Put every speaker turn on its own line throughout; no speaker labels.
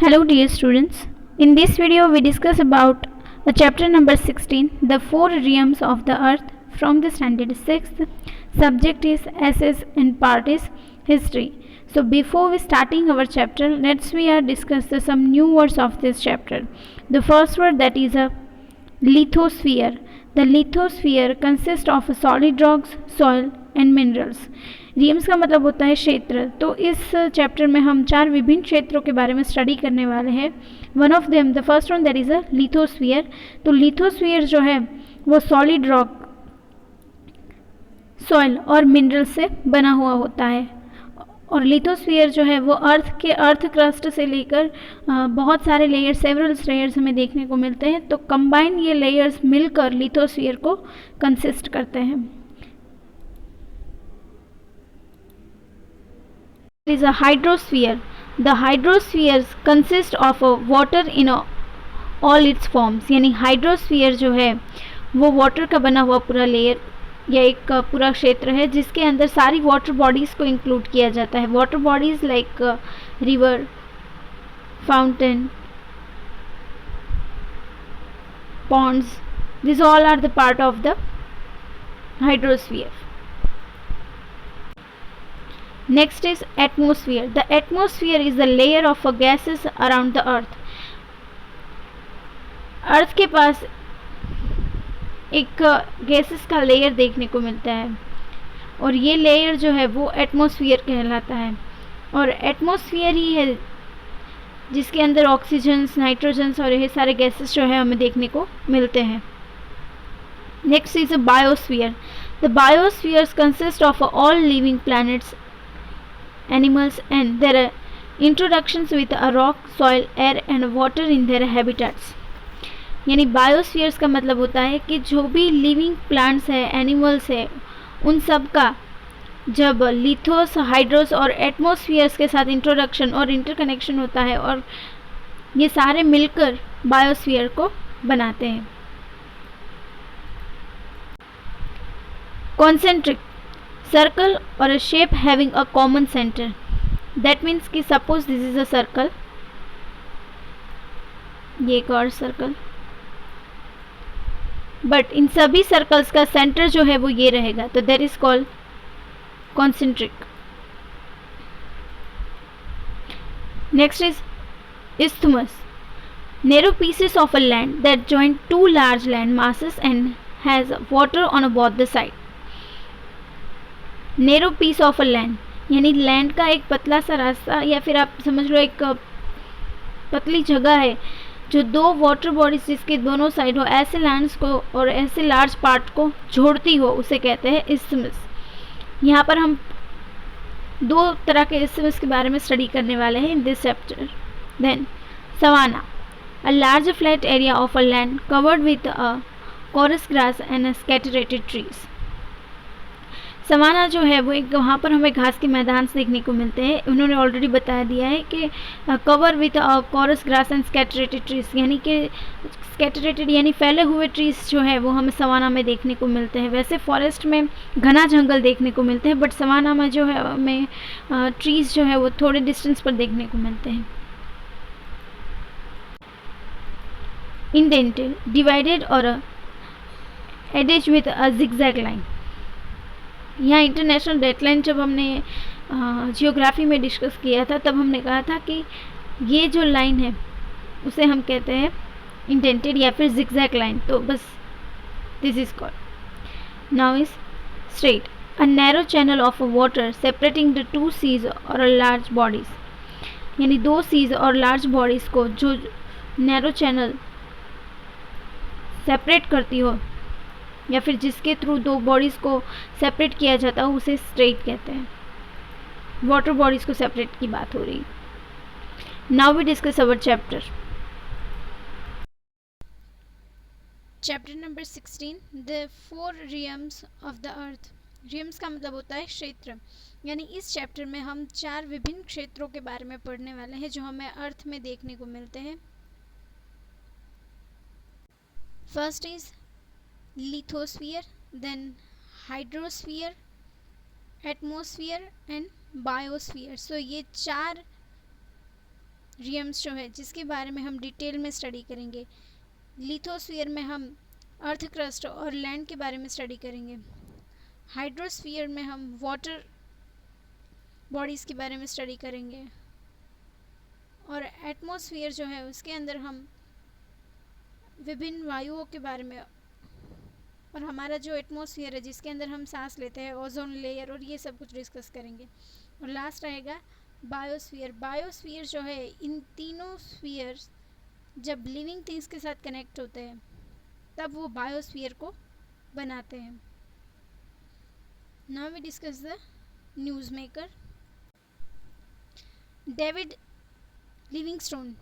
Hello dear students. In this video we discuss about the chapter number 16, the four realms of the earth from the standard 6th. Subject is SS and part is history. So before we starting our chapter, we are discuss some new words of this chapter. The first word that is a lithosphere. The lithosphere consists of solid rocks, soil and minerals. रियम्स का मतलब होता है क्षेत्र. तो इस chapter में हम चार विभिन्न क्षेत्रों के बारे में स्टडी करने वाले हैं. One of them, the first one that is a lithosphere. तो लिथोस्फीयर जो है वो सॉलिड रॉक, सॉइल और मिनरल से बना हुआ होता है. और लिथोस्फीयर जो है वो अर्थ क्रस्ट से लेकर बहुत सारे लेयर्स, सेवरल लेयर्स हमें देखने को मिलते हैं. तो कंबाइन ये लेयर्स मिलकर लिथोस्फीयर को कंसिस्ट करते हैं. There is a hydrosphere. The hydrospheres consist of water in all its forms. यानी हाइड्रोस्फीयर जो है वो वाटर का बना हुआ पूरा लेयर या एक पूरा क्षेत्र है जिसके अंदर सारी वाटर बॉडीज़ को इंक्लूड किया जाता है. Water bodies like river, fountain, ponds, these all are the part of the hydrosphere. Next is atmosphere. The atmosphere is the layer of gases around the earth. अर्थ के पास एक गैसेस का layer देखने को मिलता है और ये लेयर जो है वो एटमॉस्फेयर कहलाता है. और एटमॉस्फेयर ही है जिसके अंदर ऑक्सीजन्स, नाइट्रोजन्स और ये सारे गैसेस जो है हमें देखने को मिलते हैं. Next is a biosphere. The biospheres consist of all living planets, animals and their introductions with a rock, soil, air and water in their habitats. यानी बायोस्फीयर्स का मतलब होता है कि जो भी लिविंग प्लांट्स है, एनिमल्स है, उन सब का जब लिथोस, हाइड्रोस और एटमॉस्फियर्स के साथ इंट्रोडक्शन और इंटरकनेक्शन होता है और ये सारे मिलकर बायोस्फीयर को बनाते हैं. Concentric, circle or a shape having a common center. That means कि suppose this is a circle, ये एक और सर्कल, बट इन सभी सर्कल्स का सेंटर जो है वो ये रहेगा, तो that is called concentric. Next is isthmus. Narrow pieces of a land that join two large land masses and has water on both the side. Narrow piece of a land यानी land का एक पतला सा रास्ता या फिर आप समझ लो एक पतली जगह है जो दो वाटर बॉडीज जिसके दोनों साइड हो, ऐसे लैंड्स को और ऐसे लार्ज पार्ट को जोड़ती हो, उसे कहते हैं इस्थमस. यहाँ पर हम दो तरह के इस्थमस के बारे में स्टडी करने वाले हैं in this chapter. Then savanna, a large flat area of a land covered with a coarse grass and scattered trees. Savanna जो है वो एक, वहाँ पर हमें घास के मैदान देखने को मिलते हैं. उन्होंने ऑलरेडी बता दिया है कि cover with coarse grass and scattered trees, यानी कि स्कैटरेटेड यानी फैले हुए ट्रीज जो है वो हमें सवाना में देखने को मिलते हैं. वैसे फॉरेस्ट में घना जंगल देखने को मिलते हैं, बट सवाना में जो है हमें ट्रीज जो है वो थोड़े डिस्टेंस पर देखने को मिलते हैं. इंडेंटेड, डिवाइडेड और एडेज विथ अ जिगजैग लाइन. यहाँ इंटरनेशनल डेटलाइन जब हमने जियोग्राफी में डिस्कस किया था तब हमने कहा था कि ये जो लाइन है उसे हम कहते हैं इंडेंटेड या फिर जिगजैग लाइन. तो बस this is called. Now is strait, a narrow channel of water separating the two seas और लार्ज बॉडीज. यानी दो सीज और लार्ज बॉडीज़ को जो नैरो चैनल सेपरेट करती हो या फिर जिसके थ्रू दो बॉडीज़ को सेपरेट किया जाता है उसे स्ट्रेट कहते हैं. वाटर बॉडीज़ को सेपरेट की बात हो रही. Now we discuss our chapter number 16, the four realms of the earth. Realms का मतलब होता है क्षेत्र. यानी इस चैप्टर में हम चार विभिन्न क्षेत्रों के बारे में पढ़ने वाले हैं जो हमें अर्थ में देखने को मिलते हैं. First is lithosphere, then hydrosphere, atmosphere and biosphere. So ये चार रियम्स जो है जिसके बारे में हम डिटेल में स्टडी करेंगे। लिथोस्फीयर में हम अर्थ क्रस्ट और लैंड के बारे में स्टडी करेंगे। हाइड्रोस्फीयर में हम वाटर बॉडीज़ के बारे में स्टडी करेंगे। और एटमॉस्फेयर जो है उसके अंदर हम विभिन्न वायुओं के बारे में, और हमारा जो एटमॉस्फेयर है जिसके अंदर हम सांस लेते हैं, ओजोन लेयर, और ये सब कुछ डिस्कस करेंगे। और लास्ट रहेगा बायोस्फीयर। बायोस्फीयर जो है, इन तीनों स्फीयर्स जब लिविंग थिंग्स के साथ कनेक्ट होते हैं तब वो बायोस्फीयर को बनाते हैं। Now we discuss the news maker David Livingstone.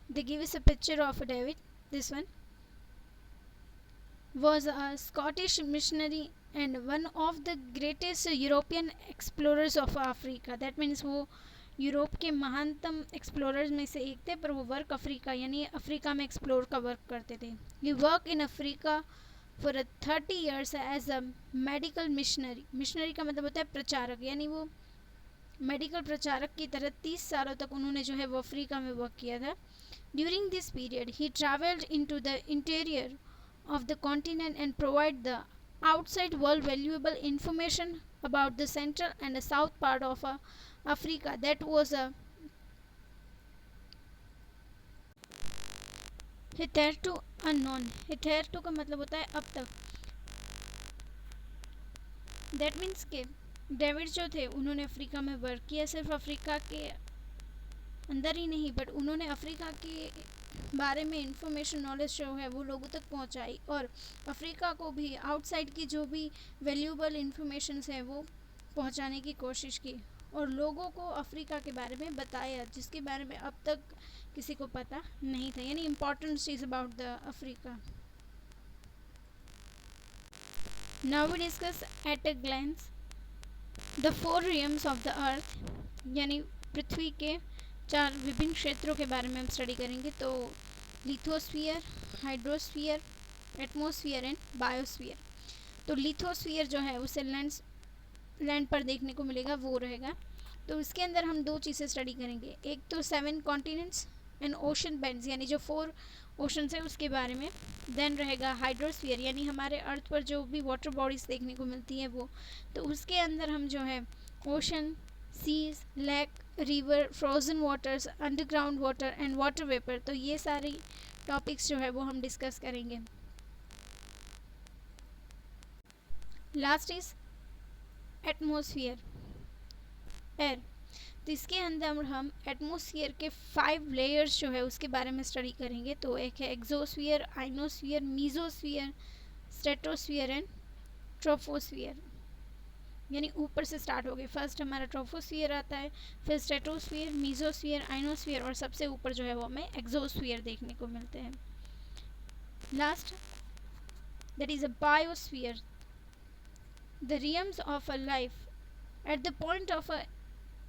They give us a picture of David. This one was a Scottish missionary and one of the greatest European explorers of Africa. That means वो Europe के महानतम explorers में से एक थे, पर वो work Africa यानी अफ्रीका में एक्सप्लोर का वर्क करते थे। He work in Africa for 30 years as a medical missionary. Missionary का मतलब होता है प्रचारक, यानी वो मेडिकल प्रचारक की तरह 30 सालों तक उन्होंने जो है वो अफ्रीका में वर्क किया था। During this period he travelled into the interior of the continent and provide the outside world valuable information about the central and the south part of Africa that was hitherto unknown। hitherto का मतलब होता है अब तक। that means के David जो थे उन्होंने अफ्रीका में वर्क किया, सिर्फ अफ्रीका के अंदर ही नहीं बट उन्होंने अफ्रीका के बारे में इंफॉर्मेशन नॉलेज जो है वो लोगों तक पहुंचाई, और अफ्रीका को भी आउटसाइड की जो भी वैल्यूएबल इंफॉर्मेशन है वो पहुंचाने की कोशिश की, और लोगों को अफ्रीका के बारे में बताया जिसके बारे में अब तक किसी को पता नहीं था, यानी इम्पोर्टेंट चीज़ about the Africa. Now we discuss at a glance the 4 realms of the earth, यानी पृथ्वी के 4 विभिन्न क्षेत्रों के बारे में हम स्टडी करेंगे। तो lithosphere, hydrosphere, atmosphere and biosphere. तो लिथोस्फीयर जो है उसे लैंड पर देखने को मिलेगा, वो रहेगा। तो इसके अंदर हम 2 चीज़ें स्टडी करेंगे, एक तो 7 कॉन्टिनेंट्स एंड ओशन बेड्स यानी जो 4 ओशंस है उसके बारे में। देन रहेगा हाइड्रोस्फीयर यानी हमारे अर्थ पर जो भी वाटर बॉडीज़ देखने को मिलती हैं वो। तो उसके अंदर हम जो है ocean, seas, lake, river, frozen waters, underground water and water vapour, तो ये सारी टॉपिक्स जो है वो हम डिस्कस करेंगे। Last is atmosphere, air. तो इसके अंदर हम एटमॉस्फेयर के 5 लेयर्स जो है उसके बारे में स्टडी करेंगे। तो एक है exosphere, ionosphere, mesosphere, stratosphere and troposphere, यानी ऊपर से स्टार्ट हो गए। फर्स्ट हमारा ट्रोपोस्फीयर आता है, फिर स्ट्रेटोस्फीयर, मीजोस्फीयर, आइनोस्फीयर, और सबसे ऊपर जो है वो हमें एक्सोस्फीयर देखने को मिलते हैं। Last that is a biosphere, the realms of a life at the point of a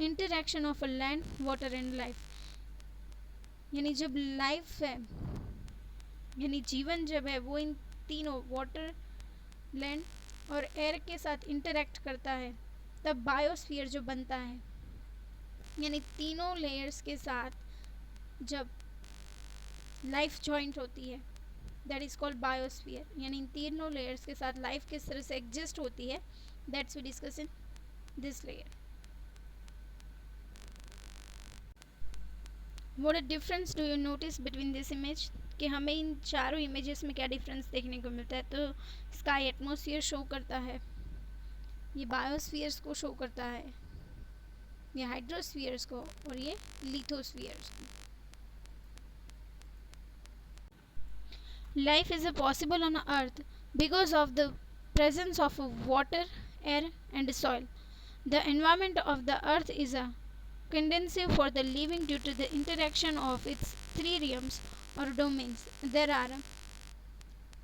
interaction of a land, water and life, यानी जब लाइफ है यानी जीवन जब है वो इन तीनों वाटर, लैंड और एयर के साथ इंटरेक्ट करता है तब बायोस्फीयर जो बनता है, यानी तीनों लेयर्स के साथ जब लाइफ जॉइंट होती है दैट इज़ कॉल्ड बायोस्फीयर, यानी इन तीनों लेयर्स के साथ लाइफ किस तरह से एग्जिस्ट होती है, that's we discuss in this layer. What a difference do you notice between this image, कि हमें इन चारों इमेजेस में क्या डिफरेंस देखने को मिलता है। तो स्काई एटमॉस्फेयर शो करता है, ये बायोस्फीयर्स को शो करता है, ये हाइड्रोस्फीयर्स को, और ये लिथोस्फीयर्स को। Life is possible on earth because of the presence of water, air and soil. The environment of the earth is conducive for the living due to the interaction of its 3 realms or domains. There are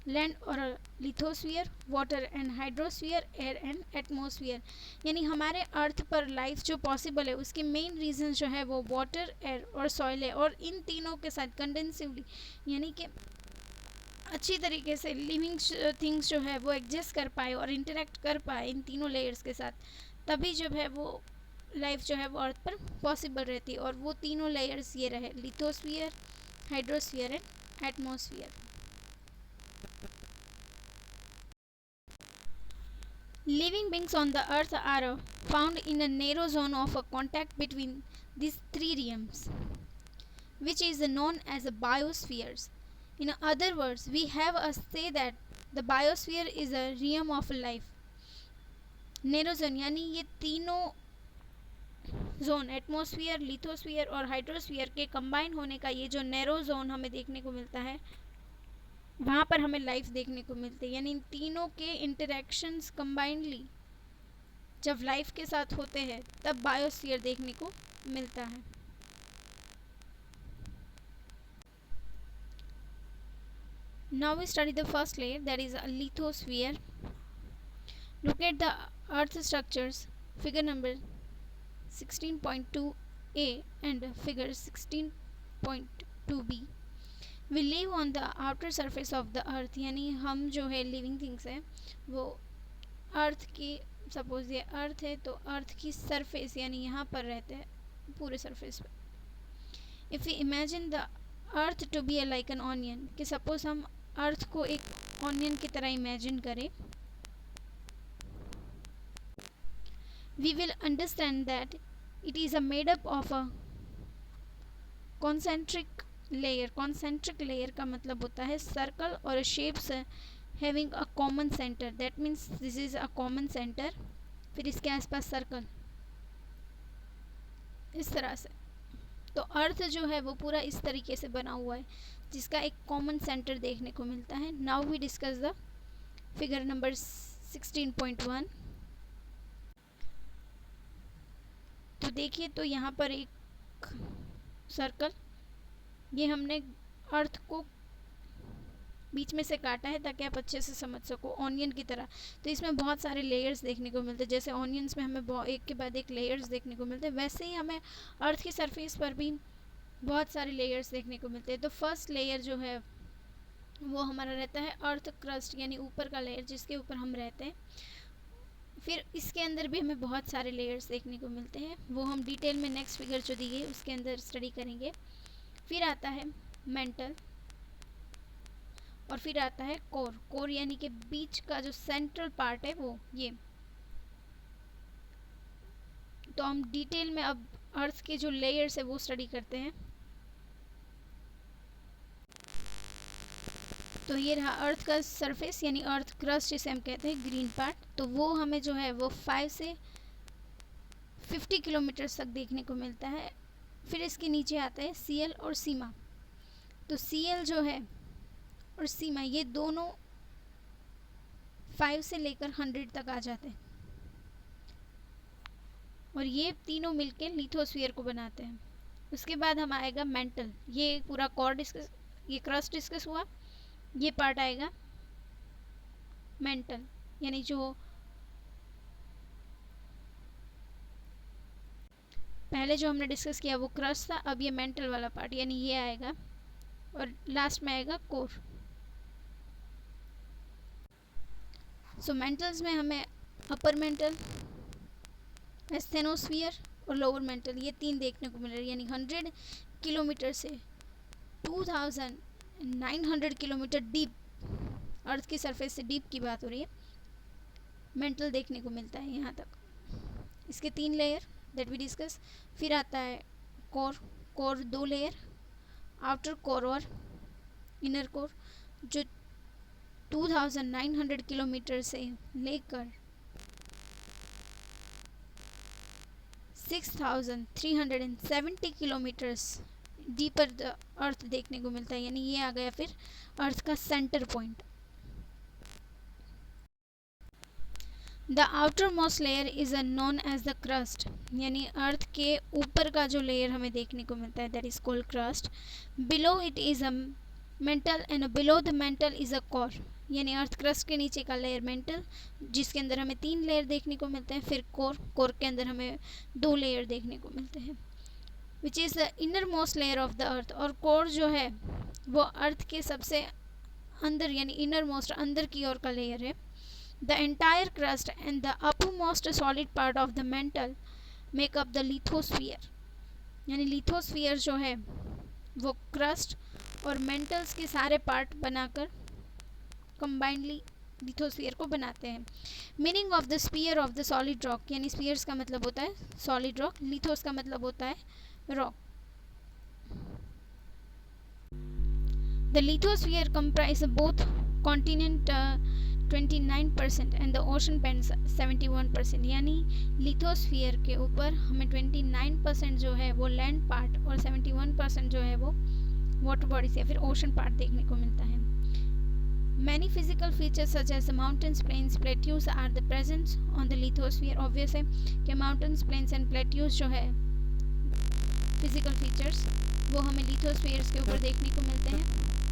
land or lithosphere, water and hydrosphere, air and atmosphere. यानी हमारे अर्थ पर life जो possible है उसके main reason जो है वो water, air और सॉइल है, और इन तीनों के साथ कंडेंसिवली यानी कि अच्छी तरीके से लिविंग थिंग्स जो है वो एग्जिस्ट कर पाए और इंटरेक्ट कर पाए इन तीनों लेयर्स के साथ, तभी जब है वो लाइफ जो है वो अर्थ पर पॉसिबल रहती है। और वो तीनों लेयर्स ये रहे, lithosphere, hydrosphere and atmosphere. Living beings on the earth are found in a narrow zone of contact between these three realms, which is known as biospheres. In other words, we have a say that the biosphere is a realm of life. Narrow zone यानी ये तीनों zone, atmosphere, lithosphere और hydrosphere के combine होने का ये जो narrow zone हमें देखने को मिलता है, वहाँ पर हमें लाइफ देखने को मिलती है। यानी इन तीनों के इंटरेक्शंस कंबाइंडली जब लाइफ के साथ होते हैं तब बायोस्फीयर देखने को मिलता है। Now we study the first layer, that is a lithosphere. Look at the earth structures, figure number 16.2a and figure 16.2b. We live on the outer surface of the earth, यानी हम जो है living things है वो अर्थ की, suppose ये अर्थ है तो अर्थ की सरफेस यानी यहाँ पर रहते हैं पूरे सरफेस पे। If we imagine the earth to be like an onion, कि सपोज हम अर्थ को एक ऑनियन की तरह इमेजिन करें, we will understand that it is made up of a concentric layer. Concentric layer का मतलब होता है सर्कल और shapes having a common center. That means this is a common center. फिर इसके आसपास सर्कल इस तरह से। तो अर्थ जो है वो पूरा इस तरीके से बना हुआ है जिसका एक कॉमन सेंटर देखने को मिलता है। Now we discuss the figure number 16.1। तो देखिए, तो यहाँ पर एक सर्कल, ये हमने अर्थ को बीच में से काटा है ताकि आप अच्छे से समझ सको, ऑनियन की तरह। तो इसमें बहुत सारे लेयर्स देखने को मिलते हैं, जैसे ऑनियंस में हमें एक के बाद एक लेयर्स देखने को मिलते हैं, वैसे ही हमें अर्थ की सरफेस पर भी बहुत सारे लेयर्स देखने को मिलते हैं। तो फर्स्ट लेयर जो है वो हमारा रहता है अर्थ क्रस्ट, यानी ऊपर का लेयर जिसके ऊपर हम रहते हैं। फिर इसके अंदर भी हमें बहुत सारे लेयर्स देखने को मिलते हैं, वो हम डिटेल में नेक्स्ट फिगर जो दी गई उसके अंदर स्टडी करेंगे। फिर आता है मेंटल और फिर आता है कोर। कोर यानी कि बीच का जो सेंट्रल पार्ट है वो ये। तो हम डिटेल में अब अर्थ के जो लेयर्स है वो स्टडी करते हैं। तो ये रहा अर्थ का सरफेस यानी अर्थ क्रस्ट जिसे हम कहते हैं, ग्रीन पार्ट। तो वो हमें जो है वो 5 से 50 किलोमीटर तक देखने को मिलता है। फिर इसके नीचे आता है सीएल और सीमा। तो सीएल जो है और सीमा ये दोनों 5 से लेकर 100 तक आ जाते हैं और ये तीनों मिलके लिथोस्फीयर को बनाते हैं। उसके बाद हम आएगा मेंटल। ये पूरा कोर डिस्कस, ये क्रस्ट डिस्कस हुआ, ये पार्ट आएगा मेंटल, यानी जो पहले जो हमने डिस्कस किया वो क्रस्ट था, अब ये मेंटल वाला पार्ट यानी ये आएगा और लास्ट में आएगा कोर। सो मेंटल्स में हमें अपर मेंटल, एस्थेनोस्फीयर और लोअर मेंटल ये तीन देखने को मिल रही है, यानी 100 किलोमीटर से 2900 किलोमीटर डीप, अर्थ की सरफेस से डीप की बात हो रही है, मेंटल देखने को मिलता है यहाँ तक। इसके 3 लेयर दैट वी डिस्कस। फिर आता है core. Core 2 layer, outer core और इनर कोर, जो 2900 किलोमीटर से लेकर 6370 किलोमीटर्स डीपर द अर्थ देखने को मिलता है, यानी ये आ गया फिर अर्थ का centre point. The outer most layer is known as the crust, यानी अर्थ के ऊपर का जो लेयर हमें देखने को मिलता है that is called crust. Below it is a mental and below the mantle is a core, यानी अर्थ क्रस्ट के नीचे का लेयर मेंटल जिसके अंदर हमें 3 लेयर देखने को मिलते हैं। फिर कोर, कोर के अंदर हमें 2 लेयर देखने को मिलते हैं, which is the inner most layer of the अर्थ। और कोर जो है वो अर्थ के सबसे अंदर यानी इनर मोस्ट अंदर की ओर का लेयर है। The entire crust and the upper most solid part of the mental make up the lithosphere, यानी लिथोस्फीयर जो है वो क्रस्ट और मेंटल्स के सारे पार्ट बनाकर कंबाइंडली लिथोस्फीयर को बनाते हैं। Meaning of the sphere of the solid rock, यानी स्फीयर्स का मतलब होता है सॉलिड रॉक, लिथोस का मतलब होता है rock. The lithosphere comprise both continent 29% and the ocean band 71%, यानी लिथोस्फीयर के ऊपर हमें 29% जो है वो लैंड पार्ट और 71% जो है वो वाटर बॉडीज या फिर ओशन पार्ट देखने को मिलता है। Many physical features such as the mountains, plains, plateaus are the present on the lithosphere. Obvious है कि mountains, plains and plateaus जो है physical features वो हमें lithospheres के ऊपर देखने को मिलते हैं।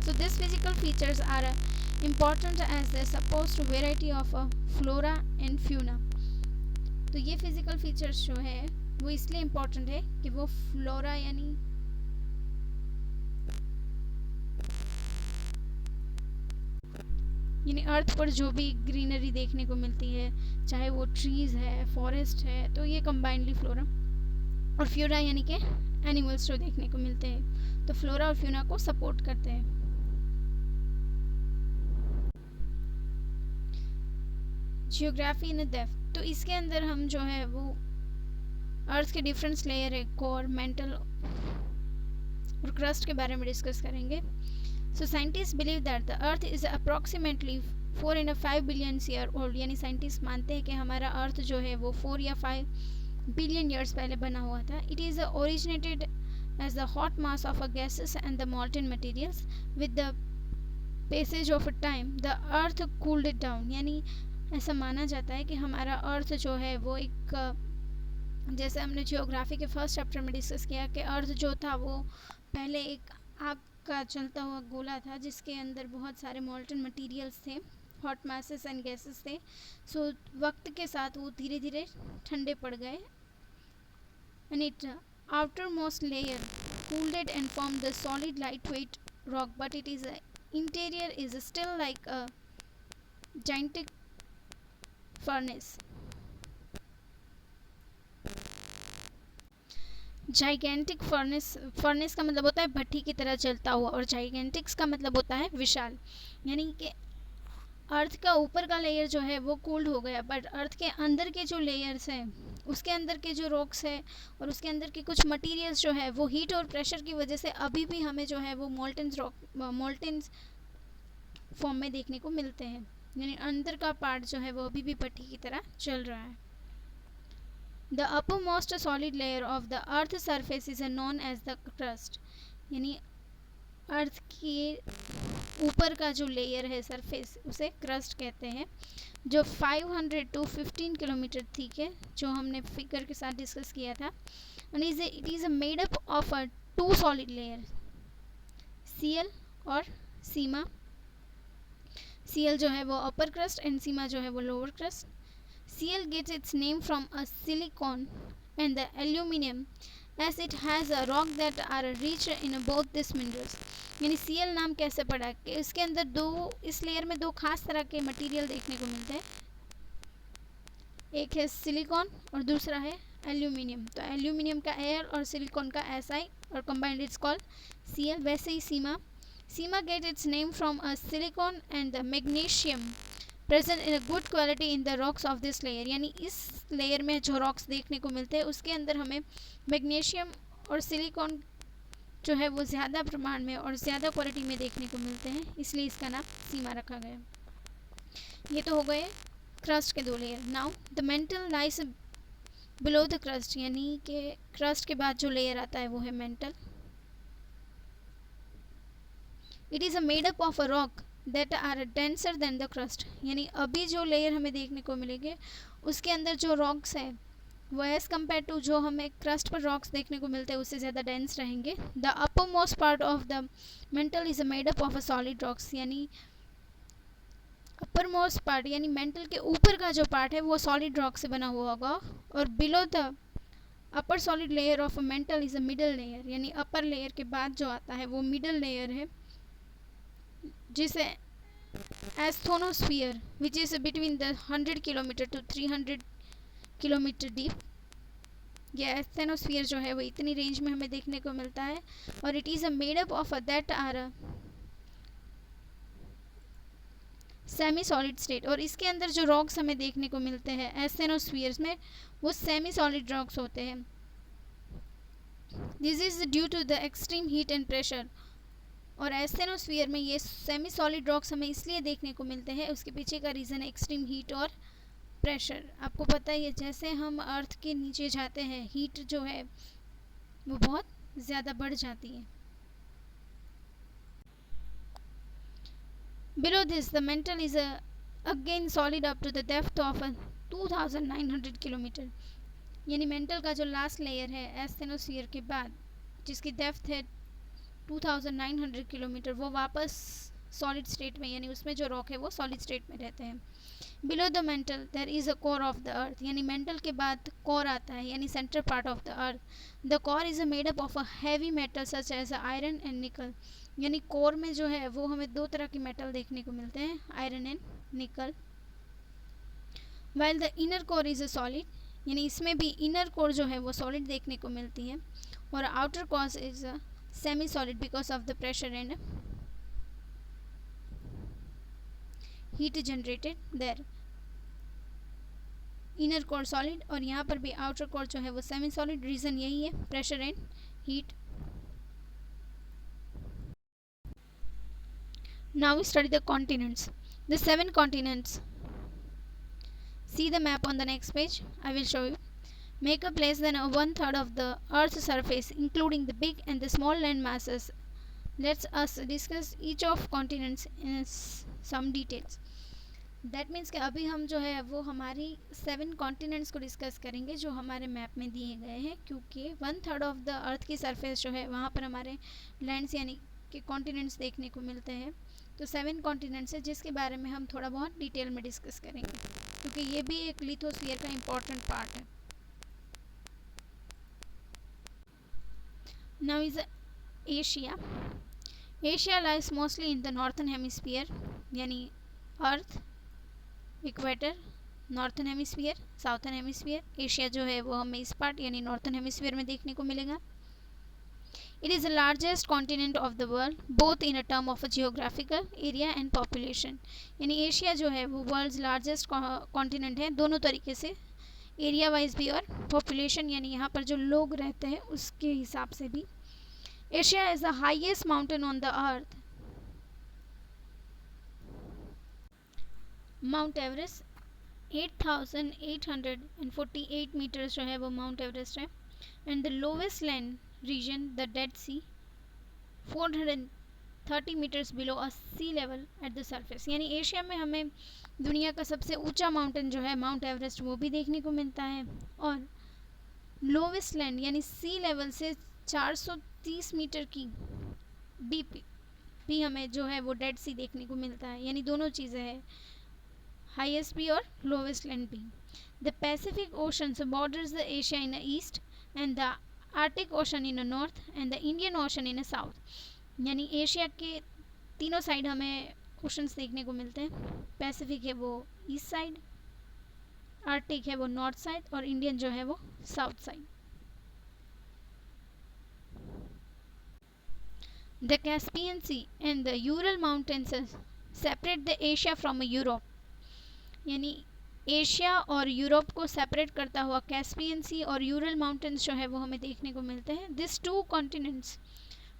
So these physical features are important as they suppose to variety of flora and fauna. तो ये physical features जो है वो इसलिए important है कि वो flora यानी अर्थ पर जो भी ग्रीनरी देखने को मिलती है, चाहे वो ट्रीज़ है, फॉरेस्ट है, तो ये कंबाइंडली फ्लोरा और फ्यूरा यानी कि एनिमल्स जो देखने को मिलते हैं, तो फ्लोरा और फ्यूना को सपोर्ट करते हैं। जियोग्राफी इन डेप्थ, तो इसके अंदर हम जो है वो अर्थ के डिफरेंट लेयर है, कोर, मेंटल और क्रस्ट के बारे में डिस्कस करेंगे। So scientists believe that the earth is approximately 4 and 5 billion year old, यानी साइंटिस्ट मानते हैं कि हमारा अर्थ जो है वो 4 या 5 बिलियन ईयर्स पहले बना हुआ था। It is originated as the hot mass of gases and the molten materials. With the passage of time, the earth cooled it down, यानी ऐसा माना जाता है कि हमारा अर्थ जो है वो एक, जैसे हमने जियोग्राफी के फर्स्ट चैप्टर में डिस्कस किया कि अर्थ जो था वो पहले एक आग का चलता हुआ गोला था जिसके अंदर बहुत सारे मॉल्टन मटेरियल्स थे, हॉट मासेस एंड गैसेस थे। सो वक्त के साथ वो धीरे धीरे ठंडे पड़ गए and it outer most layer cooled and formed the solid lightweight rock, but it is interior is still like a gigantic furnace. Gigantic furnace का मतलब होता है भट्टी की तरह जलता हुआ, और जाइगेंटिक्स का मतलब होता है विशाल, यानी कि अर्थ का ऊपर का लेयर जो है वो कूल्ड हो गया, बट अर्थ के अंदर के जो लेयर्स हैं, उसके अंदर के जो रॉक्स है और उसके अंदर के कुछ मटेरियल्स जो है वो हीट और प्रेशर की वजह से अभी भी हमें जो है वो मोल्टन फॉर्म में देखने को मिलते हैं, यानी अंदर का पार्ट जो है वो अभी भी भट्टी की तरह चल रहा है। The uppermost solid layer of the earth surface is known as the crust, यानी अर्थ के ऊपर का जो लेयर है सरफेस उसे क्रस्ट कहते हैं, जो 500 to 15 किलोमीटर थिक है, जो हमने फिगर के साथ डिस्कस किया था। And it is made up of a 2 solid layer, सीएल और सीमा। सीएल जो है वो अपर क्रस्ट एंड सीमा जो है वो lower crust. Cl gets its name from a silicon and the aluminum as it has a rock that are rich in both these minerals, यानी Cl नाम कैसे पड़ा कि इसके अंदर इस लेयर में 2 खास तरह के मटेरियल देखने को मिलते हैं, एक है सिलिकॉन और दूसरा है एल्यूमिनियम। तो एल्यूमिनियम का एयर और सिलिकॉन का SI और कंबाइंड इट्स कॉल्ड Cl। वैसे ही sima get its name from a silicon and the magnesium present in a good quality in the rocks of this layer, यानी इस लेयर में जो रॉक्स देखने को मिलते हैं उसके अंदर हमें मैग्नीशियम और सिलिकॉन जो है वो ज़्यादा प्रमाण में और ज़्यादा क्वालिटी में देखने को मिलते हैं, इसलिए इसका नाम सीमा रखा गया। ये तो हो गए क्रस्ट के 2 layer. Now the mental lies below the crust, यानी कि क्रस्ट के बाद जो लेयर आता है वो है mantle. It is a made up of a rock that are denser than the crust, यानी अभी जो लेयर हमें देखने को मिलेंगे उसके अंदर जो रॉक्स हैं वो एज़ कम्पेयर टू जो हमें क्रस्ट पर रॉक्स देखने को मिलते हैं उससे ज़्यादा डेंस रहेंगे। The upper most part of the mental is made up of a solid rocks, यानी अपर मोस्ट पार्ट यानी मेंटल के ऊपर का जो पार्ट है वो सॉलिड रॉक से बना हुआ होगा, और below the upper solid layer of a mental is a middle layer, यानी अपर लेयर के बाद जो आता है वो मिडल लेयर है जिसे asthenosphere which is between the 100 kilometre to 300 kilometre deep, ये एस्थेनोस्फीयर जो है वो इतनी रेंज में हमें देखने को मिलता है, और it is a made up of that are semi solid state. और इसके अंदर जो रॉक्स हमें देखने को मिलते हैं एस्थेनोस्फीयर्स में, वो सेमी सॉलिड रॉक्स होते हैं। This is due to the extreme heat and pressure. और एस्थेनोस्फीयर में ये सेमी सॉलिड रॉक्स हमें इसलिए देखने को मिलते हैं, उसके पीछे का रीज़न है एक्सट्रीम हीट और प्रेशर। आपको पता ही है जैसे हम अर्थ के नीचे जाते हैं, हीट जो है वो बहुत ज़्यादा बढ़ जाती है। Below this the mantle is again solid up to the depth of 2900 kilometre. यानी मेंटल का जो लास्ट लेयर है एस्थेनोस्फीयर के बाद, जिसकी डेप्थ है 2900 किलोमीटर, वो वापस सॉलिड स्टेट में, यानी उसमें जो रॉक है वो सॉलिड स्टेट में रहते हैं। Below the mantle there is a core of the earth. यानी मेंटल के बाद कोर आता है, यानी centre part of the earth. The core is made up of a heavy metal such as iron and nickel. यानी core में जो है वो हमें दो तरह के मेटल देखने को मिलते हैं, आयरन एंड निकल। While the inner core is a solid, यानी इसमें भी इनर कोर जो है वो सॉलिड देखने को मिलती है, और outer core is a semi solid because of the pressure and heat generated there. Inner core solid और यहाँ पर भी आउटर कोर जो है वो सेमी सॉलिड, रीज़न यही है, pressure and heat. Now we study the continents, the 7 continents. See the map on the next page. I will show you. Make up less than 1/3 of the Earth's surface, including the big and the small land masses. Let's us discuss each of continents in some details. That means कि अभी हम जो है वो हमारी 7 continents को discuss करेंगे जो हमारे मैप में दिए गए हैं, क्योंकि 1/3 ऑफ द अर्थ की सरफेस जो है वहाँ पर हमारे लैंड्स यानी कि कॉन्टिनेंट्स देखने को मिलते हैं। तो 7 कॉन्टिनेंट्स है जिसके बारे में हम थोड़ा बहुत डिटेल में डिस्कस करेंगे, क्योंकि ये भी एक लिथोस्फीयर का इम्पॉर्टेंट पार्ट है। Now is Asia. Asia lies mostly in the northern hemisphere, यानी earth, equator, northern hemisphere, southern hemisphere. Asia जो है वो हमें इस पार्ट यानी नॉर्थन हेमिस्फीयर में देखने को मिलेगा। It is the largest continent of the world, both in a term of a geographical area and population. यानी एशिया जो है वो वर्ल्ड्स लार्जेस्ट कॉन्टिनेंट है, दोनों तरीके से, एरिया वाइज भी और पॉपुलेशन यानी यहाँ पर जो लोग रहते हैं उसके हिसाब से भी। Asia is the highest mountain on the earth. Mount Everest 8848 metres जो है वो माउंट एवरेस्ट है। And the lowest land region, the Dead Sea, 430 meters below a sea level at the surface। यानी एशिया में हमें दुनिया का सबसे ऊंचा माउंटेन जो है माउंट एवरेस्ट वो भी देखने को मिलता है, और लोवेस्ट लैंड यानी सी लेवल से 430 मीटर की डीप भी हमें जो है वो डेड सी देखने को मिलता है। यानी दोनों चीज़ें हैं, हाईएस्ट भी और लोवेस्ट लैंड भी। The Pacific ocean borders the Asia in the east and the Arctic ocean in north and the Indian ocean in south. यानी एशिया के तीनों साइड हमें ओशंस देखने को मिलते हैं। पैसिफिक है वो ईस्ट साइड, आर्टिक है वो नॉर्थ साइड, और इंडियन जो है वो south side. The Caspian sea and the Ural mountains separate the Asia from Europe. यानी एशिया और यूरोप को सेपरेट करता हुआ कैस्पियन सी और यूरल माउंटेन्स जो है वो हमें देखने को मिलते हैं। This 2 continents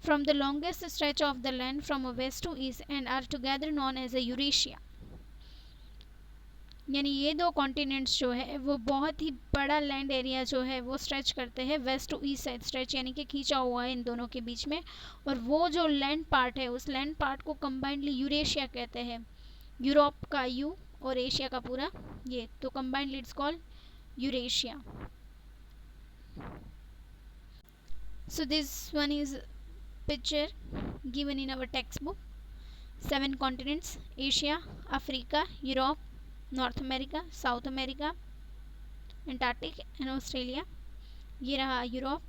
from the longest stretch of the land from west to east and are together known as a Eurasia. यानी ये 2 कॉन्टिनेंट्स जो है वो बहुत ही बड़ा लैंड एरिया जो है वो स्ट्रेच करते हैं west to east side, stretch यानी कि खींचा हुआ है इन दोनों के बीच में, और वो जो लैंड पार्ट है उस लैंड पार्ट को कंबाइंडली यूरेशिया कहते हैं। यूरोप का यू और एशिया का पूरा ये, तो combinedly it's called Eurasia. So this one is picture given in our textbook. 7 continents, Asia, Africa, Europe, North America, South America, Antarctic and Australia. ये रहा यूरोप,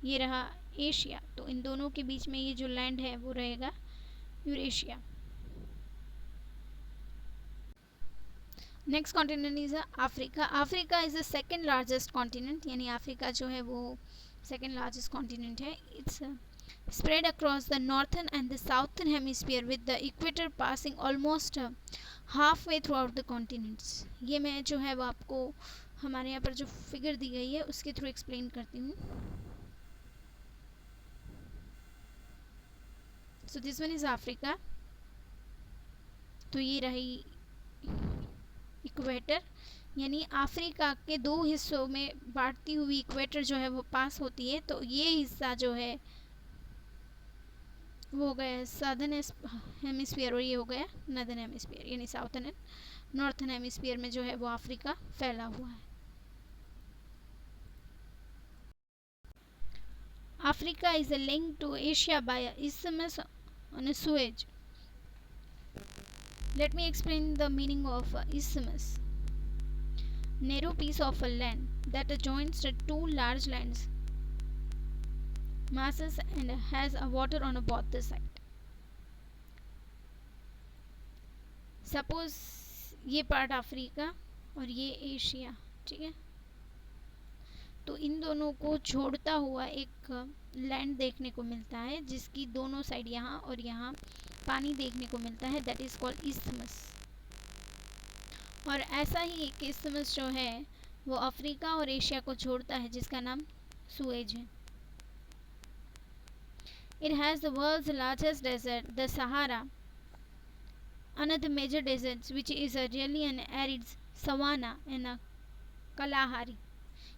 ये रहा एशिया, तो इन दोनों के बीच में ये जो लैंड है वो रहेगा Eurasia. Next continent is Africa. Africa is the second largest continent, यानी अफ्रीका जो है वो सेकेंड लार्जेस्ट कॉन्टिनेंट है. It's spread across the northern and the southern hemisphere with the equator passing almost halfway throughout the continents. ये मैं जो है वो आपको हमारे यहाँ पर जो फिगर दी गई है उसके थ्रू एक्सप्लेन करती हूँ. सो दिस वन इज अफ्रीका. तो ये रही इक्वेटर, यानी अफ्रीका के दो हिस्सों में बांटती हुई इक्वेटर जो है वो पास होती है. तो ये हिस्सा जो है वो हो गया सदर्न हेमिस्फीयर और ये हो गया नॉर्दर्न हेमिस्फीयर, यानी साउथर्न एंड नॉर्थर्न हेमिस्फीयर में जो है वो अफ्रीका फैला हुआ है. Africa is a link to Asia by a isthmus on a Suez. Let me explain the meaning of isthmus. Narrow piece of a land that joins the two large lands masses and has a water on both the side. Suppose ये part Africa और ये Asia, ठीक है. तो इन दोनों को जोड़ता हुआ एक लैंड देखने को मिलता है जिसकी दोनों साइड यहाँ और यहाँ पानी देखने को मिलता है. That is called isthmus. और ऐसा ही एक इस्थमस जो है वो अफ्रीका और एशिया को जोड़ता है जिसका नाम सुएज है. It has the world's largest desert, the Sahara. Another major desert, which is really an arid savanna and a Kalahari.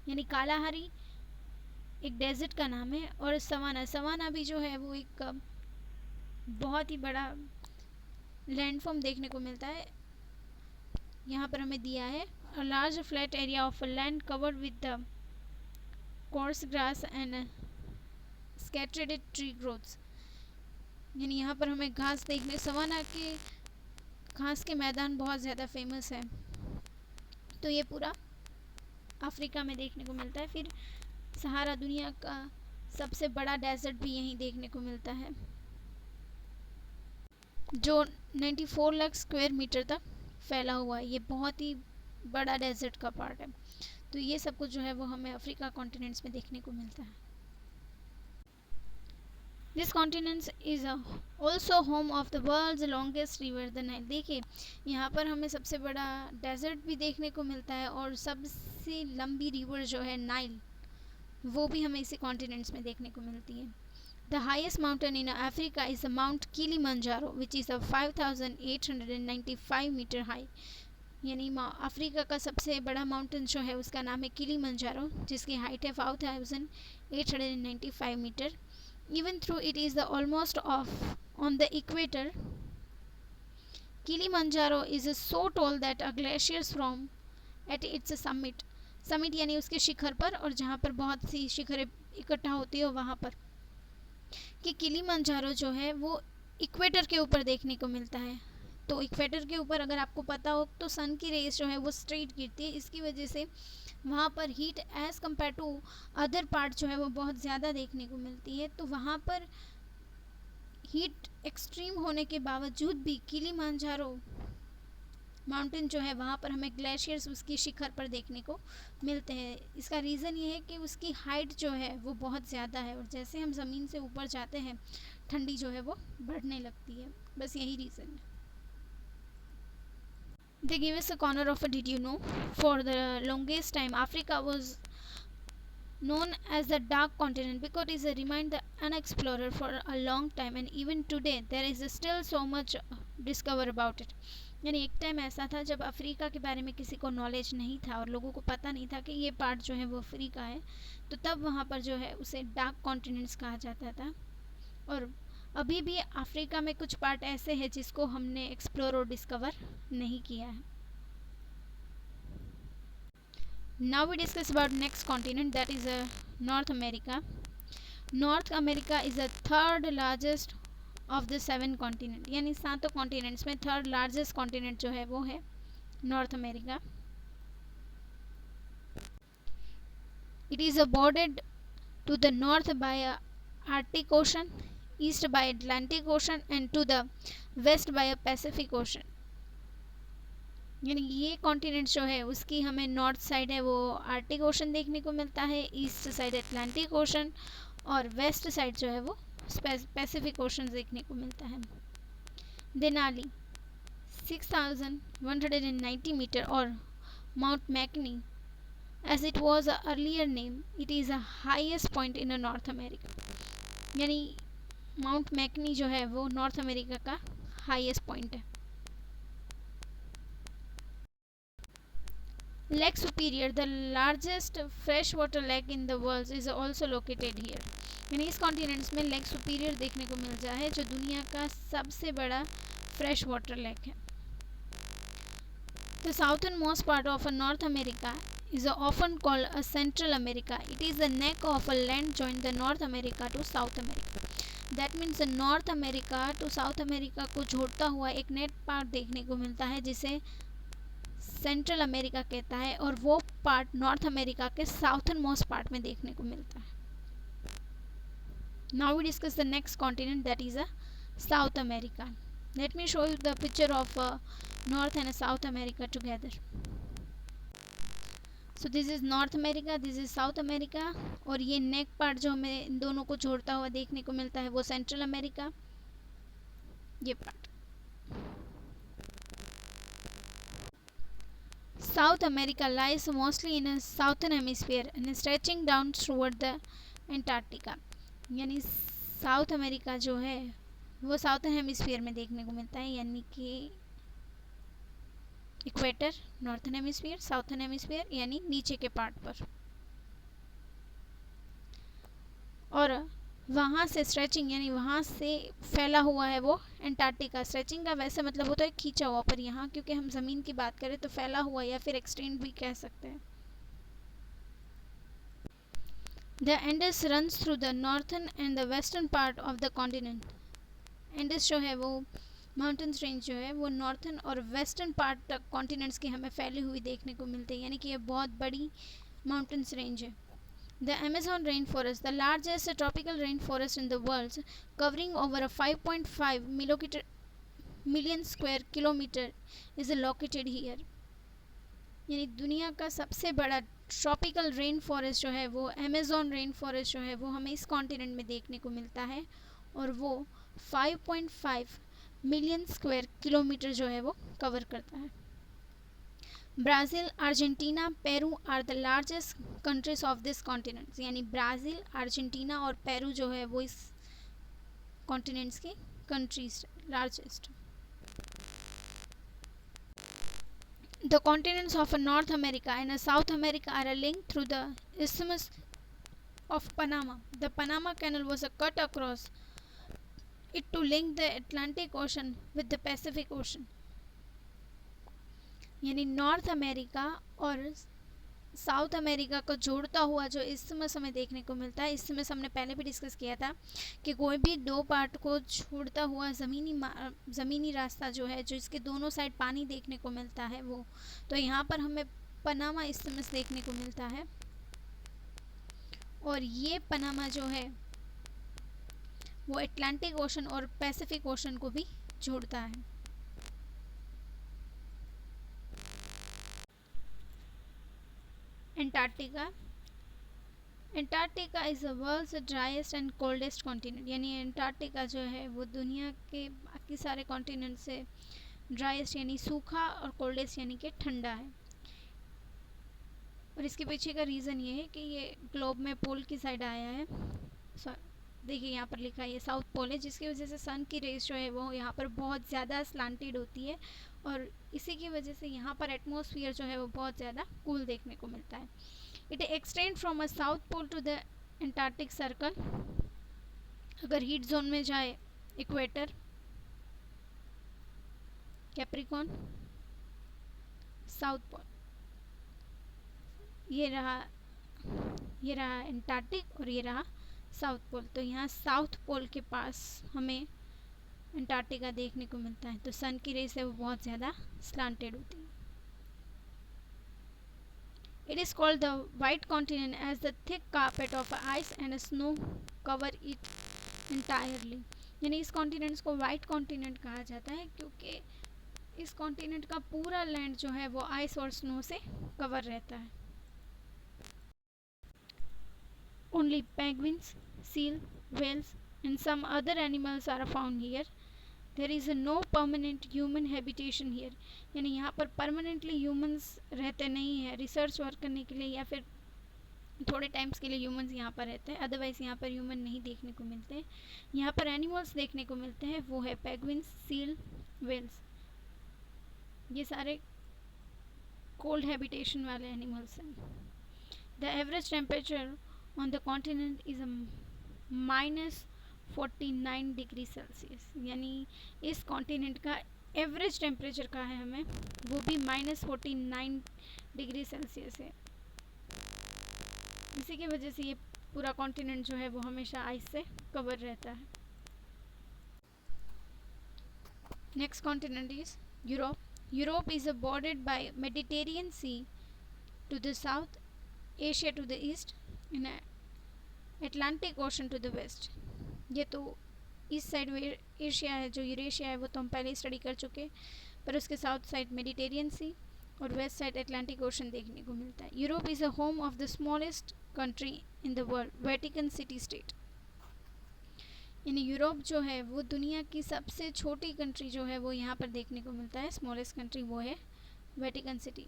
यानी कालाहारी एक डेजर्ट का नाम है और सवाना भी जो है वो एक बहुत ही बड़ा लैंडफॉर्म देखने को मिलता है. यहाँ पर हमें दिया है a large flat area of land covered with the coarse grass and scattered tree growths. यानी यहाँ पर हमें घास देखने, सवाना के घास के मैदान बहुत ज़्यादा फेमस है. तो ये पूरा अफ्रीका में देखने को मिलता है. फिर सहारा दुनिया का सबसे बड़ा डेजर्ट भी यहीं देखने को मिलता है जो 94 लाख स्क्वायर मीटर तक फैला हुआ है. ये बहुत ही बड़ा डेजर्ट का पार्ट है. तो ये सब कुछ जो है वो हमें अफ्रीका कॉन्टिनेंट्स में देखने को मिलता है. This continent is also home of the world's longest river, the Nile. देखिए यहाँ पर हमें सबसे बड़ा डेजर्ट भी देखने को मिलता है और सबसे लंबी रिवर जो है नाइल वो भी हमें इसी कॉन्टिनेंट्स में देखने को मिलती है. The highest mountain in Africa is Mount Kilimanjaro, which is 5,895 meter high. यानी अफ्रीका का सबसे बड़ा माउंटेन जो है उसका नाम है किलीमंजारो जिसकी हाइट है 5,895 metre. Even though it is almost off on the equator, Kilimanjaro is so tall that glaciers from at its summit यानी उसके शिखर पर और जहाँ पर बहुत सी शिखरें इकट्ठा होती है वहाँ पर, कि किलीमंजारो जो है वो इक्वेटर के ऊपर देखने को मिलता है. तो इक्वेटर के ऊपर अगर आपको पता हो तो सन की रेस जो है वो स्ट्रेट गिरती है. इसकी वजह से वहाँ पर heat as compare to other part जो है वो बहुत ज़्यादा देखने को मिलती है. तो वहाँ पर हीट एक्सट्रीम होने के बावजूद भी किलीमंजारो माउंटेन जो है वहाँ पर हमें ग्लेशियर्स उसकी शिखर पर देखने को मिलते हैं. इसका रीज़न ये है कि उसकी हाइट जो है वो बहुत ज़्यादा है और जैसे हम ज़मीन से ऊपर जाते हैं ठंडी जो है वो बढ़ने लगती है. बस यही रीज़न है. They give us a corner of a did you know? For the longest time, Africa was known as the dark continent because it remained the unexplored for a long time, and even today there is still so much discover about it. यानी एक time ऐसा था जब Africa के बारे में किसी को नॉलेज नहीं था और लोगों को पता नहीं था कि ये पार्ट जो है वो अफ्रीका है. तो तब वहाँ पर जो है उसे डार्क कॉन्टिनेंट्स कहा जाता था. और अभी भी अफ्रीका में कुछ पार्ट ऐसे हैं जिसको हमने एक्सप्लोर और डिस्कवर नहीं किया है. Now we discuss about next continent, that is North America. North America is the third largest of the 7 continent. यानी 7 कॉन्टिनेंट्स में थर्ड लार्जेस्ट कॉन्टिनेंट जो है वो है north America. It is bordered to the north by Arctic Ocean, east by Atlantic Ocean and to the west by a Pacific Ocean. यानी ये continent जो है उसकी हमें नॉर्थ साइड है वो आर्टिक ओशन देखने को मिलता है, ईस्ट साइड अटलांटिक ओशन, और वेस्ट साइड जो है वो पैसिफिक ओशन देखने को मिलता है। देनाली 6190 मीटर, और mount मैकनी as it was a earlier name, it is the highest point in North America। यानी माउंट मैकनी जो है वो नॉर्थ अमेरिका का हाईएस्ट पॉइंट है। Lake superior the largest fresh water lake in the world is also located here. यानी इस continents में lake superior देखने को मिल जाए जो दुनिया का सबसे बड़ा फ्रेश वाटर लेक है। The southern most part of North America is often called a Central America. It is the neck of a land join the North America to South America. That means the North America to South America को जोड़ता हुआ एक net part देखने को मिलता है जिसे central America कहता है, और वो पार्ट नॉर्थ अमेरिका के साउथर्न मोस्ट पार्ट में देखने को मिलता है। Now we discuss the next continent, that is South America. Let me show you the picture of North and South America together. So this is north America, this is south America, और ये नेक part जो हमें इन दोनों को जोड़ता हुआ देखने को मिलता है वो सेंट्रल अमेरिका, ये part. South America lies mostly in southern hemisphere and stretching down throughout the Antarctica. यानी साउथ अमेरिका जो है वो साउथर्न हेमिस्फीयर में देखने को मिलता है, यानी कि equator northern hemisphere, southern hemisphere यानी नीचे के पार्ट पर, और वहाँ से स्ट्रेचिंग यानी वहाँ से फैला हुआ है वो एंटार्क्टिका। स्ट्रेचिंग का वैसे मतलब होता है खींचा हुआ, पर यहाँ क्योंकि हम ज़मीन की बात करें तो फैला हुआ या फिर एक्सटेंड भी कह सकते हैं। The Indus runs through the northern and the western part of the continent. Indus जो है वो माउंटेन्स रेंज जो है वो नॉर्थन और वेस्टर्न पार्ट तक कॉन्टिनेंट्स की हमें फैली हुई देखने को मिलती है, यानी कि ये बहुत बड़ी माउंटेन्स रेंज है। The Amazon rain forest the largest tropical rain forest in the world, covering over 5.5 million square kilometre, is located here. यानी दुनिया का सबसे बड़ा ट्रॉपिकल रेन फॉरेस्ट जो है वो अमेज़न रेन फॉरेस्ट जो है वो हमें इस कॉन्टिनेंट में देखने को मिलता है, और वो 5.5 मिलियन स्क्वायर किलोमीटर जो है वो कवर करता है। Brazil, Argentina, Peru are the largest countries of this continent. यानी ब्राज़ील, अर्जेंटीना और पेरू जो है वो इस कॉन्टिनेंट्स की countries largest. The continents of North America and South America are linked through the isthmus of Panama. The Panama Canal was cut across it to link the Atlantic Ocean with the Pacific Ocean. यानी north America और south America को जोड़ता हुआ जो isthmus हमें देखने को मिलता है, इस्थमस हमने पहले भी डिस्कस किया था कि कोई भी दो पार्ट को छोड़ता हुआ ज़मीनी रास्ता जो है जो इसके दोनों साइड पानी देखने को मिलता है वो, तो यहाँ पर हमें पनामा इस्थमस देखने को मिलता है, और ये पनामा जो है वो अटलांटिक ओशन और पैसिफिक ओशन को भी जोड़ता है। Antarctica is the world's driest and coldest continent. यानी एंटार्क्टिका जो है वो दुनिया के बाकी सारे कॉन्टिनेंट से ड्राइएस्ट यानी सूखा और कोल्डेस्ट यानी कि ठंडा है। और इसके पीछे का रीज़न ये है कि ये ग्लोब में पोल की साइड आया है। देखिए यहाँ पर लिखा है ये साउथ पोल है, जिसकी वजह से सन की रेस जो है वो यहाँ पर बहुत ज़्यादा स्लांटेड होती है, और इसी की वजह से यहाँ पर एटमॉस्फेयर जो है वो बहुत ज़्यादा कूल देखने को मिलता है। It extend from a south pole to the Antarctic circle. अगर हीट जोन में जाए इक्वेटर, कैप्रिकॉन, साउथ पोल, ये रहा एंटार्क्टिक और ये रहा साउथ पोल। तो यहाँ साउथ पोल के पास हमें एंटार्क्टिका देखने को मिलता है, तो सन की रेस है वो बहुत ज़्यादा स्लांटेड होती है। It is called the white continent as the thick carpet of ice and snow cover it entirely. यानी इस कॉन्टिनेंट्स को वाइट कॉन्टिनेंट कहा जाता है क्योंकि इस कॉन्टिनेंट का पूरा लैंड जो है वो आइस और स्नो से कवर रहता है। Only penguins, seal, whales and some other animals are found here. There is no permanent human habitation here. यानी यहाँ पर परमानेंटली ह्यूमंस रहते नहीं हैं रिसर्च वर्क करने के लिए, या फिर थोड़े टाइम्स के लिए ह्यूमंस यहाँ पर रहते हैं, अदरवाइज यहाँ पर ह्यूमन नहीं देखने को मिलते हैं। यहाँ पर एनिमल्स देखने को मिलते हैं, वो है पेंगुइन्स, सील, वेल्स। ये सारे कोल्ड हैबिटेशन वाले एनिमल्स हैं। The average temperature on the continent is -49 degree Celsius. यानी इस कॉन्टिनेंट का एवरेज टेम्परेचर का है हमें, वो भी -49 डिग्री सेल्सियस है। इसी की वजह से ये पूरा कॉन्टिनेंट जो है वो हमेशा आइस से कवर रहता है। Next continent is Europe. Europe is bordered by Mediterranean sea to the south, Asia to the east and Atlantic ocean to the west. ये तो ईस्ट साइड एशिया है, जो यूरेशिया है वो तो हम पहले स्टडी कर चुके, पर उसके साउथ साइड मेडिटेरियन सी और वेस्ट साइड अटलांटिक ओशन देखने को मिलता है। Europe is a home of the smallest country in the world, Vatican city state. यानी यूरोप जो है वो दुनिया की सबसे छोटी कंट्री जो है वो यहाँ पर देखने को मिलता है। स्मॉलेस्ट कंट्री वो है Vatican city.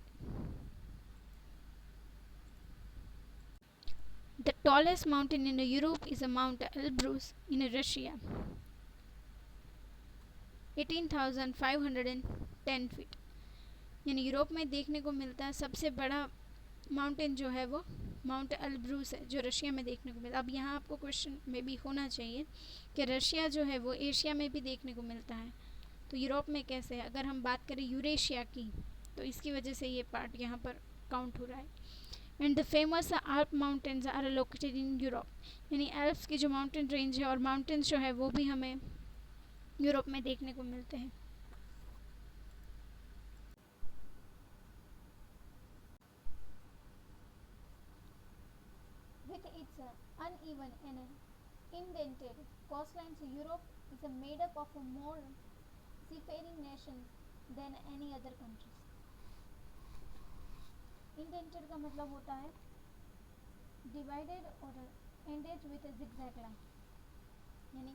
The tallest mountain in Europe is a Mount Elbrus in Russia, 18,510 feet. यानी यूरोप में देखने को मिलता है सबसे बड़ा माउंटेन जो है वो माउंट एल्ब्रूस है, जो रशिया में देखने को मिलता है। अब यहाँ आपको क्वेश्चन में भी होना चाहिए कि रशिया जो है वो एशिया में भी देखने को मिलता है, तो यूरोप में कैसे है? अगर हम बात करें यूरेशिया की, तो इसकी वजह से ये पार्ट यहाँ पर काउंट हो रहा है। And the famous Alp mountains are located in Europe. यानी एल्प्स की जो माउंटेन रेंज है और माउंटेन्स जो है वो भी हमें यूरोप में देखने को मिलते हैं। With its uneven and indented coastlines, Europe is made up of more seafaring nations than any other countries. Indented का मतलब होता है divided और ended with a zigzag line। यानी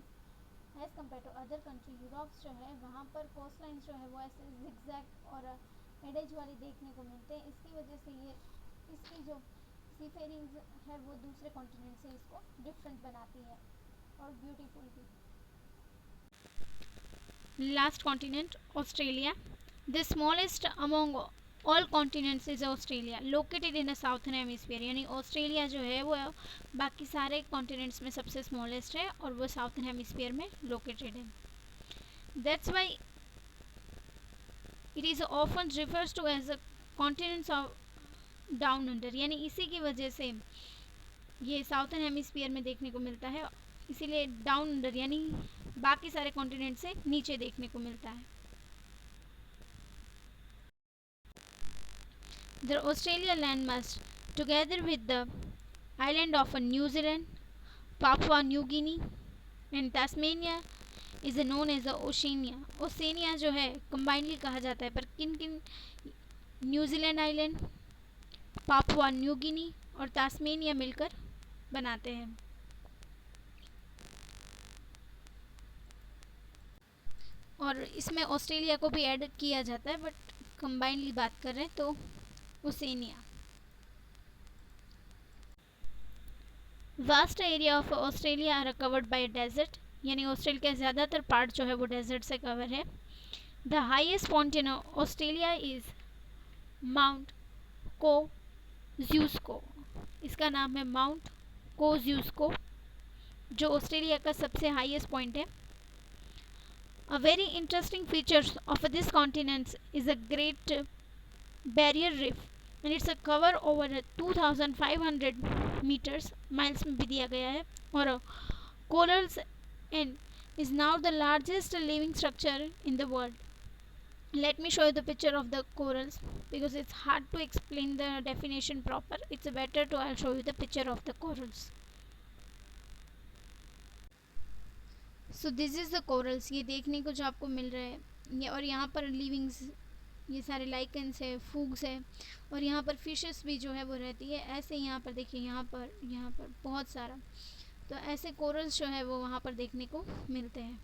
as compare to other country, Europe जो है वहाँ पर कोस्ट लाइन्स जो है वो ऐसे जिगजैग और एडेज वाली देखने को मिलते हैं। इसकी वजह से ये इसकी जो सीफेरिंग्स है वो दूसरे कॉन्टिनेंट से इसको डिफरेंट बनाती है और ब्यूटीफुल भी। Last continent Australia. The smallest among all continents is Australia, located in the southern hemisphere. यानी ऑस्ट्रेलिया जो है वो बाकी सारे कॉन्टिनेंट्स में सबसे स्मॉलेस्ट है और वो साउथर्न हेमिस्फीयर में लोकेटेड है। That's why it is often refers to as a continents of down under. यानी इसी की वजह से ये साउथर्न हेमिस्फीयर में देखने को मिलता है, इसीलिए डाउन अंडर यानी बाकी सारे कॉन्टिनेंट से नीचे देखने को मिलता है। The Australian landmass, together with the island of New Zealand, Papua New Guinea and Tasmania, is known as Oceania. Oceania जो है कंबाइनली कहा जाता है, पर किन किन? New Zealand island, Papua New Guinea और तास्मेनिया मिलकर बनाते हैं। और इसमें ऑस्ट्रेलिया को भी ऐड किया जाता है, बट कंबाइनली बात कर रहे हैं तो Oceania. Vast area of Australia are covered by desert. यानी ऑस्ट्रेलिया का ज़्यादातर पार्ट जो है वो डेजर्ट से कवर है। The highest point in Australia is Mount Kosciuszko. इसका नाम है माउंट कोज्यूस्को, जो ऑस्ट्रेलिया का सबसे हाईएस्ट पॉइंट है। A very interesting features of this continent is a Great Barrier Reef and it's a cover over 2500 metres, miles में भी दिया गया है। और corals and is now the largest living structure in the world. Let me show you the picture of the corals because it's hard to explain the definition proper. It's better to I'll show you the picture of the corals. So this is the corals. ये देखने को जो आपको मिल रहा है ये और यहाँ पर लिविंग्स, ये सारे लाइकेंस है, फूग्स है, और यहाँ पर फिशेस भी जो है वो रहती है। ऐसे यहाँ पर देखिए, यहाँ पर बहुत सारा, तो ऐसे कोरल्स जो है वो वहाँ पर देखने को मिलते हैं।